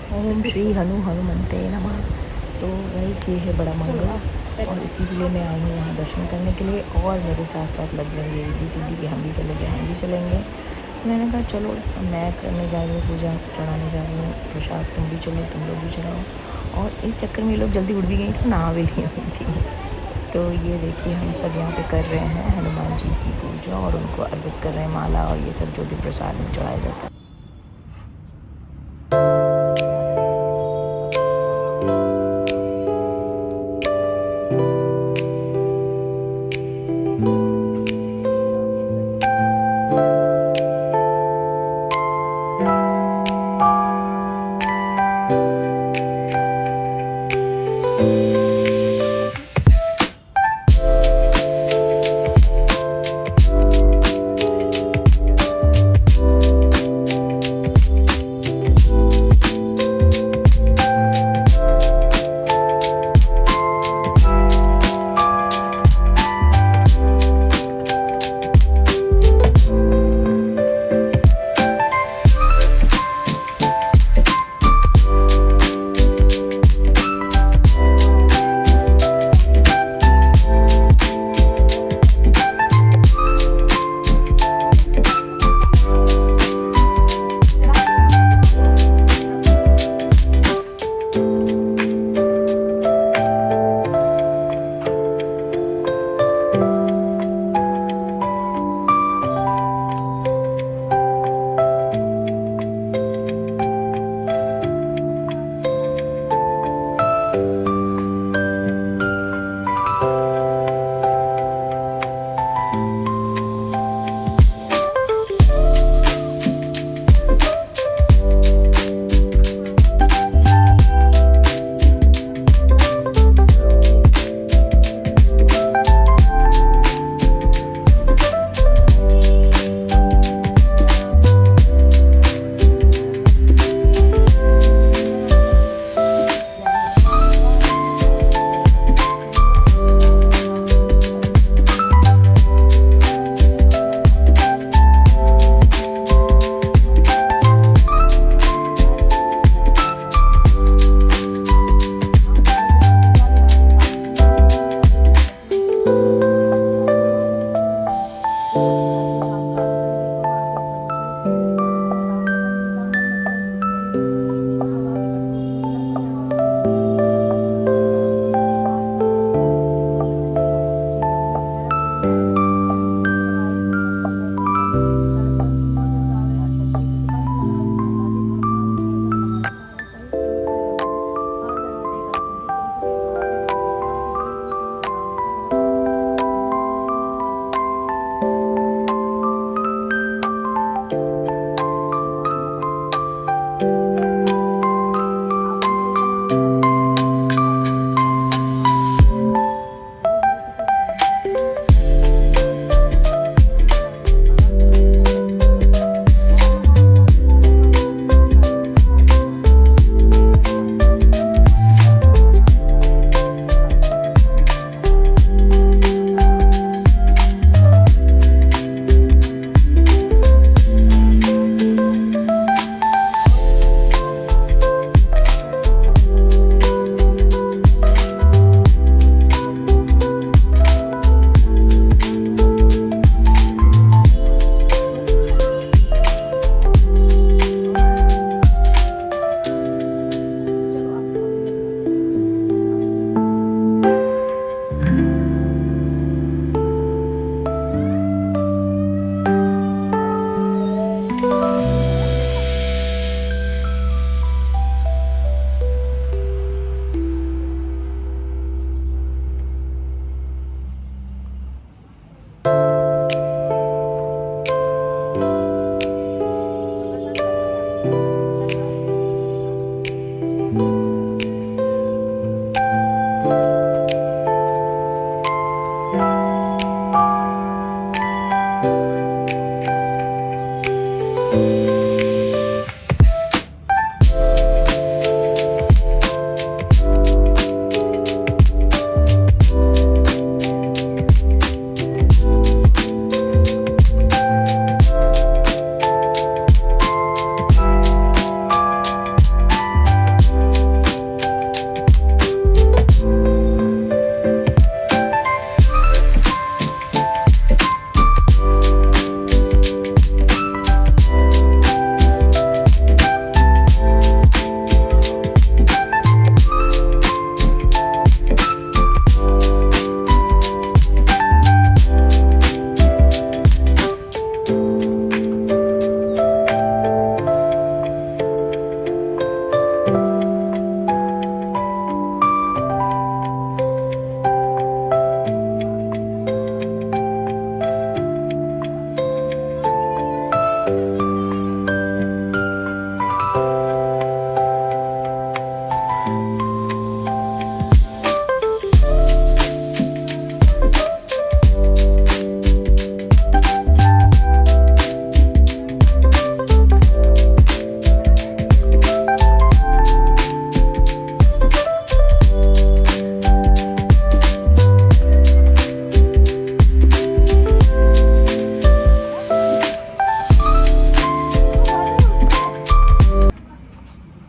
ओम श्री हनुमंते नमः। तो गाइस ये है बड़ा मंगल और इसी के लिए मैं आई हूँ यहाँ दर्शन करने के लिए, और मेरे साथ साथ लग जाएंगे रिद्धि सिद्धि कि हम भी चलेंगे। मैंने कहा चलो, मैं करने जा रही हूँ पूजा, चढ़ाने जा रही हूँ प्रसाद, तुम भी चलो, तुम लोग भी चढ़ाओ। और इस चक्कर में ये लोग जल्दी उठ भी गई थी, नहा भी ली हुई थी। तो ये देखिए हम सब यहाँ पे कर रहे हैं हनुमान जी की पूजा और उनको अर्पित कर रहे हैं माला और ये सब जो भी प्रसाद में चढ़ाया जाता है।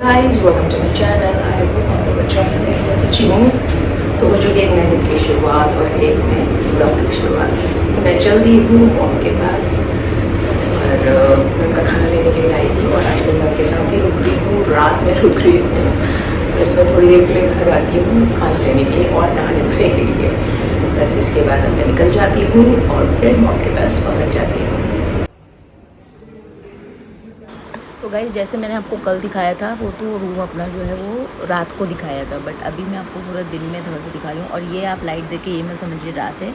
Guys welcome to my channel. I hope आप लोग अच्छा है। मैं बहुत अच्छी हूँ। तो हो चुकी है एक नए दिन की शुरुआत और एक नए ब्लॉग की शुरुआत। तो मैं जल्दी हूँ मॉम के पास और मैं उनका खाना लेने के लिए आई थी और आजकल मैं उनके साथ ही रुक रही हूँ, रात में रुक रही हूँ। बस मैं थोड़ी देर के लिए घर आती हूँ खाना लेने के लिए और नहाने धोने के लिए। बस इसके बाद अब मैं निकल जाती हूँ और फिर मॉम के पास पहुँच जाती हूँ। तो गाइज़ जैसे मैंने आपको कल दिखाया था वो तो रूम अपना जो है वो रात को दिखाया था, बट अभी मैं आपको पूरा दिन में थोड़ा सा दिखा रही हूँ। और ये आप लाइट देखे ये मैं समझिए रात है।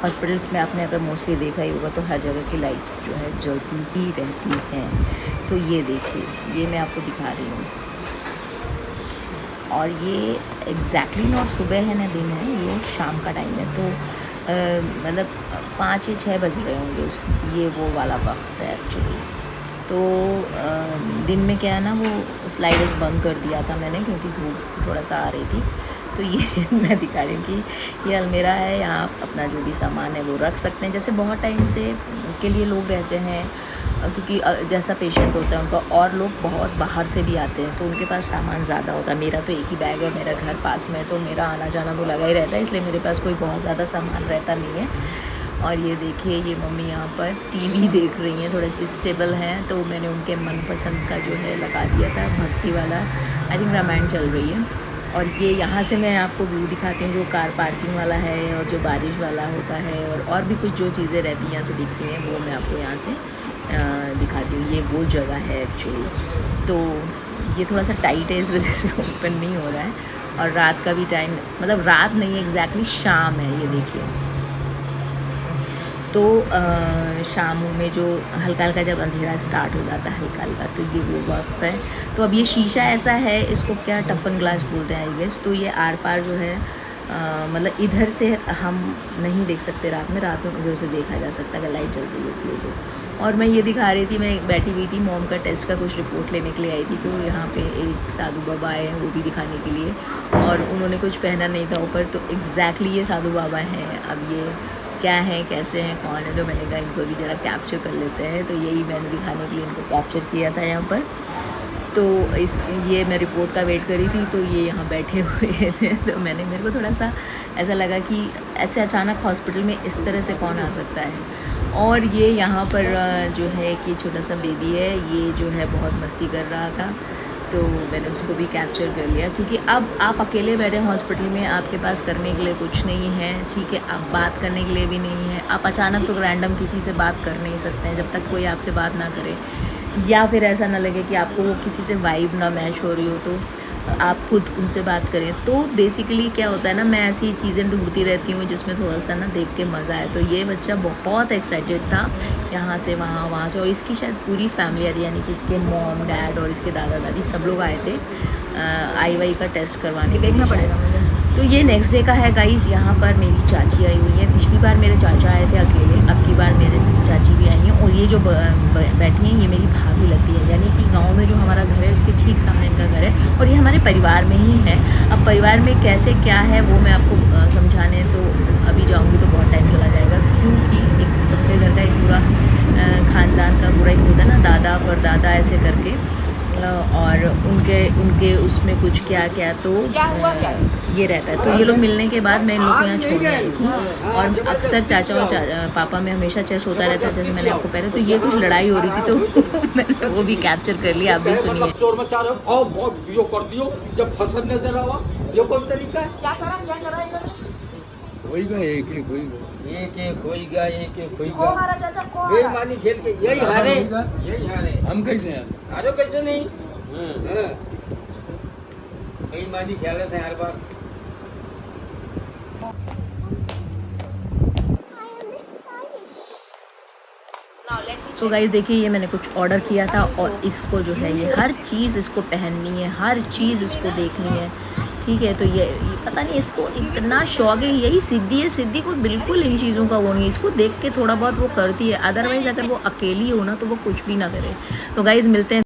हॉस्पिटल्स में आपने अगर मोस्टली देखा ही होगा तो हर जगह की लाइट्स जो है जलती ही रहती हैं। तो ये देखिए ये मैं आपको दिखा रही हूँ और ये एग्जैक्टली नॉट सुबह है ना दिन है, ये शाम का टाइम है। तो मतलब 5 या 6 बज रहे होंगे उस ये वो वाला वक्त है एक्चुअली। तो दिन में क्या है ना वो स्लाइडर्स बंद कर दिया था मैंने क्योंकि धूप थोड़ा सा आ रही थी। तो ये मैं दिखा रही हूँ कि ये अलमीरा है, यहाँ आप अपना जो भी सामान है वो रख सकते हैं। जैसे बहुत टाइम से के लिए लोग रहते हैं क्योंकि जैसा पेशेंट होता है उनका, और लोग बहुत बाहर से भी आते हैं तो उनके पास सामान ज़्यादा होता है। मेरा तो एक ही बैग है और मेरा घर पास में है तो मेरा आना जाना तो लगा ही रहता है, इसलिए मेरे पास कोई बहुत ज़्यादा सामान रहता नहीं है। और ये देखिए ये मम्मी यहाँ पर टीवी देख रही हैं, थोड़े से स्टेबल हैं तो मैंने उनके मनपसंद का जो है लगा दिया था भक्ति वाला, आई थिंक रामायण चल रही है। और ये यहाँ से मैं आपको व्यू दिखाती हूँ जो कार पार्किंग वाला है और जो बारिश वाला होता है और भी कुछ जो चीज़ें रहती हैं यहाँ से दिखती हैं वो मैं आपको यहाँ से दिखाती हूँ। ये वो जगह है एक्चुअली। तो ये थोड़ा सा टाइट है इस वजह से ओपन नहीं हो रहा है और रात का भी टाइम, मतलब रात नहीं एग्जैक्टली शाम है। ये देखिए तो शाम में जो हल्का हल्का जब अंधेरा स्टार्ट हो जाता है हल्का हल्का, तो ये वो वक्त है। तो अब ये शीशा ऐसा है, इसको क्या टफन ग्लास बोलते हैं आई गेस। तो ये आर पार जो है मतलब इधर से हम नहीं देख सकते रात में उधर से देखा जा सकता है अगर लाइट जल रही होती है तो। और मैं ये दिखा रही थी, मैं बैठी हुई थी मॉम का टेस्ट का कुछ रिपोर्ट लेने के लिए आई थी। तो यहाँ पे एक साधु बाबा आए हैं वो भी दिखाने के लिए और उन्होंने कुछ पहना नहीं था ऊपर, तो एग्जैक्टली ये साधु बाबा हैं। अब ये क्या है कैसे हैं कौन है, तो मैंने कहा इनको भी ज़रा कैप्चर कर लेते हैं। तो यही मैंने दिखाने के लिए इनको कैप्चर किया था यहाँ पर। तो ये मैं रिपोर्ट का वेट करी थी तो ये यहाँ बैठे हुए थे। तो मेरे को थोड़ा सा ऐसा लगा कि ऐसे अचानक हॉस्पिटल में इस तरह से कौन आ सकता है। और ये यहाँ पर जो है कि छोटा सा बेबी है, ये जो है बहुत मस्ती कर रहा था तो मैंने उसको भी कैप्चर कर लिया। क्योंकि अब आप अकेले बैठे हॉस्पिटल में, आपके पास करने के लिए कुछ नहीं है, ठीक है, आप बात करने के लिए भी नहीं है। आप अचानक तो रैंडम किसी से बात कर नहीं सकते हैं जब तक कोई आपसे बात ना करे या फिर ऐसा ना लगे कि आपको वो किसी से वाइब ना मैच हो रही हो तो आप खुद उनसे बात करें। तो बेसिकली क्या होता है ना, मैं ऐसी चीज़ें ढूंढती रहती हूँ जिसमें थोड़ा सा ना देख के मज़ा आए। तो ये बच्चा बहुत एक्साइटेड था, यहाँ से वहाँ से, और इसकी शायद पूरी फैमिली आई, यानी कि इसके मॉम डैड और इसके दादा दादी सब लोग आए थे आई का टेस्ट करवाने। देखना पड़ेगा मुझे। तो ये नेक्स्ट डे का है गाइस। यहाँ पर मेरी चाची आई हुई है। पिछली बार मेरे चाचा आए थे अकेले, अब की बार मेरे चाची भी आई हैं। और ये जो बैठी हैं ये मेरी भाभी लगती है, यानी कि गांव में जो हमारा घर है उसके ठीक सामने इनका घर है और ये हमारे परिवार में ही है। अब परिवार में कैसे क्या है वो मैं आपको समझाने तो अभी जाऊँगी तो बहुत टाइम चला जाएगा, क्योंकि एक सबके घर का एक पूरा ख़ानदान का पूरा एक होता है ना, दादा परदादा ऐसे करके, और उनके उसमें कुछ क्या क्या तो ये रहता है। तो ये लोग मिलने के बाद मैं इन लोग को यहाँ छोड़ने आई थी और अक्सर चाचा और पापा में हमेशा चेस होता रहता है, जैसे मैंने आपको पहले। तो ये कुछ लड़ाई हो रही थी तो मैंने वो भी कैप्चर कर लिया, आप भी सुनिए। बेईमानी खेल के यही हारे हम कैसे हैं? हारो कैसे नहीं? बेईमानी खेले थे हर बार। तो गाइस देखिए ये मैंने कुछ ऑर्डर किया था और इसको जो है ये हर चीज़ इसको पहननी है, हर चीज़ इसको देखनी है, ठीक है। तो ये पता नहीं इसको इतना शौक है, यही सिद्धि है। सिद्धि को बिल्कुल इन चीज़ों का वो नहीं है, इसको देख के थोड़ा बहुत वो करती है, अदरवाइज़ अगर वो अकेली हो ना तो वो कुछ भी ना करे। तो गाइस मिलते हैं।